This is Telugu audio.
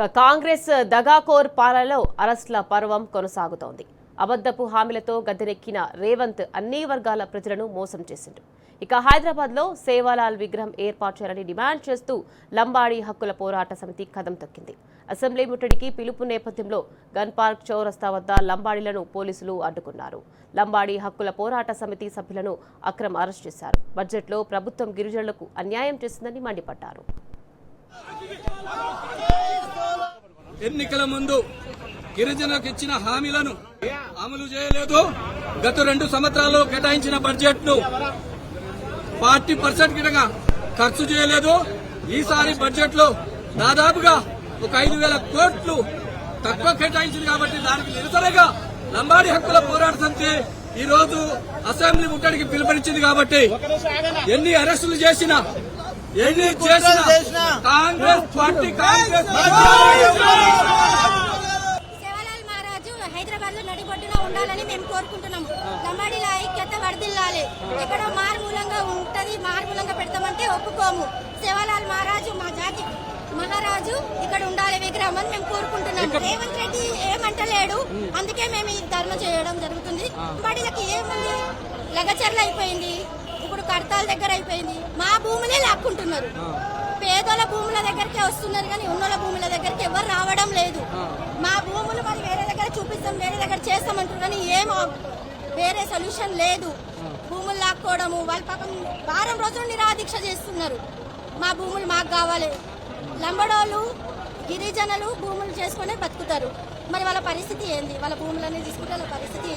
కాంగ్రెస్ దగాకోర్ పాలనలో అరెస్టుల పర్వం కొనసాగుతోంది. అబద్ధపు హామీలతో గద్దెనెక్కిన రేవంత్ అన్ని వర్గాల ప్రజలను మోసం చేసిండు. ఇక హైదరాబాద్లో సేవాలాల్ విగ్రహం ఏర్పాటు చేయాలని డిమాండ్ చేస్తూ లంబాడీ హక్కుల పోరాట సమితి కదం తొక్కింది. అసెంబ్లీ ముట్టడికి పిలుపు నేపథ్యంలో గన్ పార్క్ చౌరస్తా వద్ద లంబాడీలను పోలీసులు అడ్డుకున్నారు. లంబాడీ హక్కుల పోరాట సమితి సభ్యులను అక్రమ్ అరెస్ట్ చేశారు. బడ్జెట్లో ప్రభుత్వం గిరిజనులకు అన్యాయం చేసిందని మండిపడ్డారు. ఎన్నికల ముందు గిరిజనులకు ఇచ్చిన హామీలను అమలు చేయలేదు. గత 2 సంవత్సరాల్లో కేటాయించిన బడ్జెట్ ను 40% కిటగా ఖర్చు చేయలేదు. ఈసారి బడ్జెట్ లో దాదాపుగా ఒక 5,000 కోట్లు తక్కువ కేటాయించింది. కాబట్టి దానికి నిరసనగా లంబాడీ హక్కుల పోరాట సమితి ఈ రోజు అసెంబ్లీ ముట్టడికి పిలుపునిచ్చింది. కాబట్టి ఎన్ని అరెస్టులు చేసినా కాంగ్రెస్ పార్టీ సేవాలాల్ మహారాజు హైదరాబాద్ లో నడిబొడ్డున ఉండాలని మేము కోరుకుంటున్నాము. లంబాడీల ఐక్యత వర్ధిల్లాలి. ఎక్కడో మారుమూలంగా ఉంటది, మారుమూలంగా పెడతామంటే ఒప్పుకోము. సేవాలాల్ మహారాజు మా జాతి మహారాజు ఇక్కడ ఉండాలి విగ్రహం అని మేము కోరుకుంటున్నాము. రేవంత్ రెడ్డి ఏమంటలేడు, అందుకే మేము ఈ ధర్మ చేయడం జరుగుతుంది. లంబాడీలకి ఏముంది, లగచర్ల అయిపోయింది, ఇప్పుడు కడతాల దగ్గర అయిపోయింది. మా భూములే లాక్కుంటున్నారు. పేదల భూముల దగ్గరికి వస్తున్నారు కానీ ఉన్నోళ్ళ భూముల దగ్గరికి ఎవరు రావడం లేదు. మా భూములు మరి వేరే దగ్గర చూపిస్తాం, వేరే దగ్గర చేస్తామంటారు కానీ ఏమో వేరే సొల్యూషన్ లేదు. భూములు లాక్కోవడము, వాళ్ళ పక్కన వారం రోజులు నిరాదీక్ష చేస్తున్నారు. మా భూములు మాకు కావాలి. లంబడోళ్ళు గిరిజనులు భూములు చేసుకునే బతుకుతారు. మరి వాళ్ళ పరిస్థితి ఏంది? వాళ్ళ భూములన్నీ తీసుకుంటే వాళ్ళ పరిస్థితి